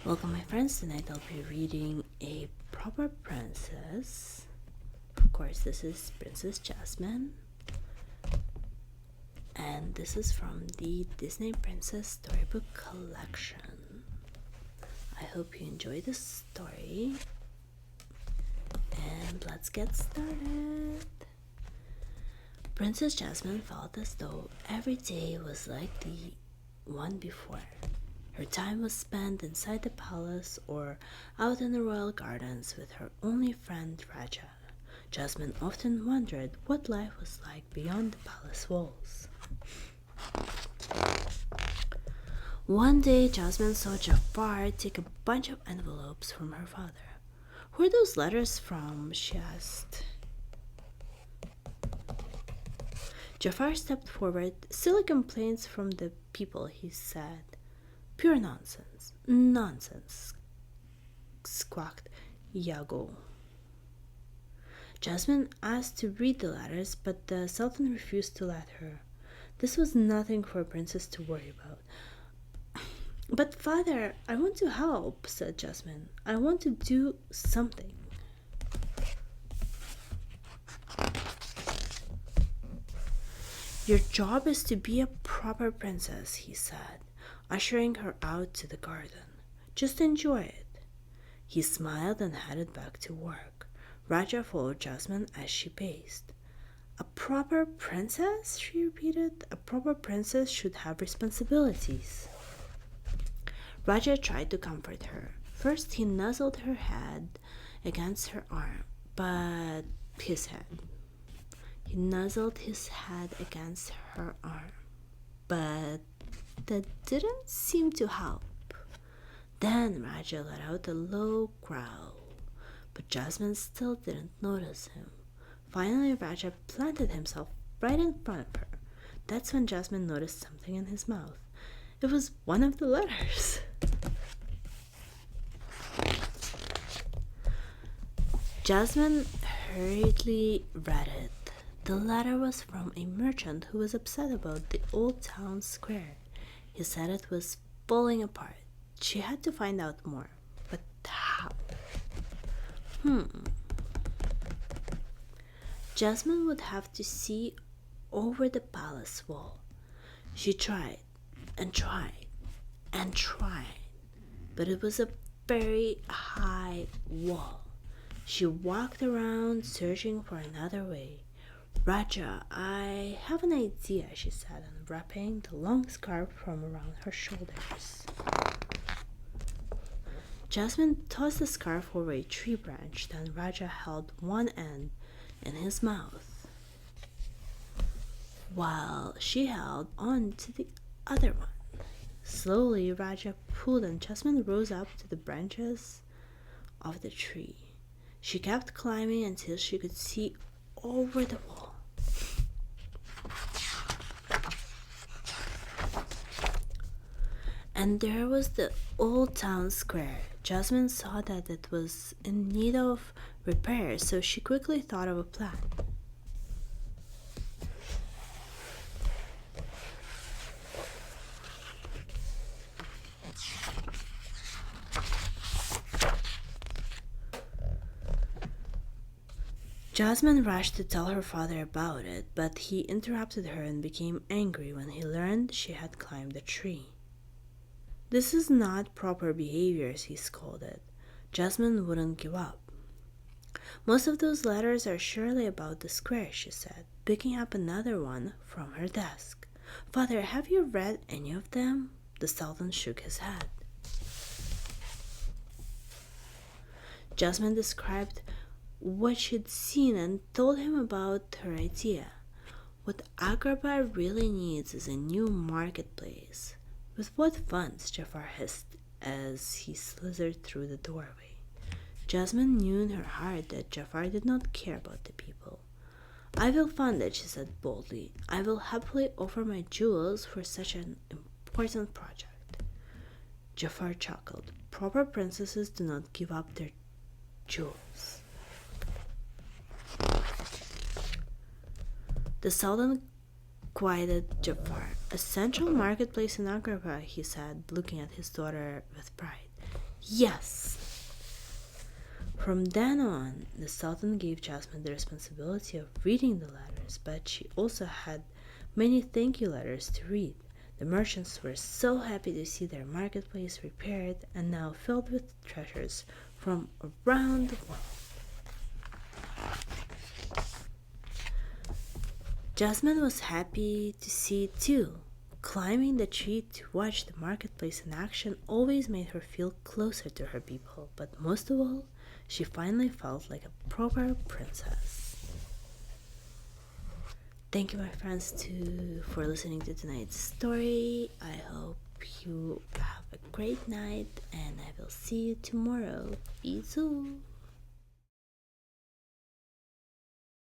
Welcome, my friends. Tonight I'll be reading A Proper Princess. Of course, this is Princess Jasmine, and this is from the Disney Princess Storybook Collection. I hope you enjoy this story, and let's get started. Princess Jasmine felt as though every day was like the one before. Her time was spent inside the palace or out in the royal gardens with her only friend Raja. Jasmine often wondered what life was like beyond the palace walls. One day, Jasmine saw Jafar take a bunch of envelopes from her father. "Who are those letters from?" she asked. Jafar stepped forward. "Silly complaints from the people," he said. "Pure nonsense." "Nonsense," squawked Iago. Jasmine asked to read the letters, but the Sultan refused to let her. This was nothing for a princess to worry about. "But father, I want to help," said Jasmine. "I want to do something." "Your job is to be a proper princess," he said, ushering her out to the garden. "Just enjoy it." He smiled and headed back to work. Raja followed Jasmine as she paced. "A proper princess?" she repeated. "A proper princess should have responsibilities." Raja tried to comfort her. First, he nuzzled her head against her arm, but his head. He nuzzled his head against her arm, but that didn't seem to help. Then Raja let out a low growl, but Jasmine still didn't notice him. Finally, Raja planted himself right in front of her. That's when Jasmine noticed something in his mouth. It was one of the letters. Jasmine hurriedly read it. The letter was from a merchant who was upset about the old town square. He said it was falling apart. She had to find out more. But how? Jasmine would have to see over the palace wall. She tried and tried and tried, but it was a very high wall. She walked around searching for another way. "Raja, I have an idea," she said, unwrapping the long scarf from around her shoulders. Jasmine tossed the scarf over a tree branch, then Raja held one end in his mouth, while she held on to the other one. Slowly, Raja pulled and Jasmine rose up to the branches of the tree. She kept climbing until she could see over the wall. And there was the old town square. Jasmine saw that it was in need of repair, so she quickly thought of a plan. Jasmine rushed to tell her father about it, but he interrupted her and became angry when he learned she had climbed the tree. "This is not proper behavior," he scolded. Jasmine wouldn't give up. "Most of those letters are surely about the square," she said, picking up another one from her desk. "Father, have you read any of them?" The Sultan shook his head. Jasmine described what she'd seen and told him about her idea. "What Agrabah really needs is a new marketplace." "With what funds?" Jafar hissed as he slithered through the doorway. Jasmine knew in her heart that Jafar did not care about the people. "I will fund it," she said boldly. "I will happily offer my jewels for such an important project." Jafar chuckled. "Proper princesses do not give up their jewels." The Sultan quieted Jafar. "A central marketplace in Agrabah," he said, looking at his daughter with pride. Yes! From then on, the Sultan gave Jasmine the responsibility of reading the letters, but she also had many thank you letters to read. The merchants were so happy to see their marketplace repaired and now filled with treasures from around the world. Jasmine was happy to see it too. Climbing the tree to watch the marketplace in action always made her feel closer to her people, but most of all, she finally felt like a proper princess. Thank you, my friends, for listening to tonight's story. I hope you have a great night, and I will see you tomorrow. Bisous!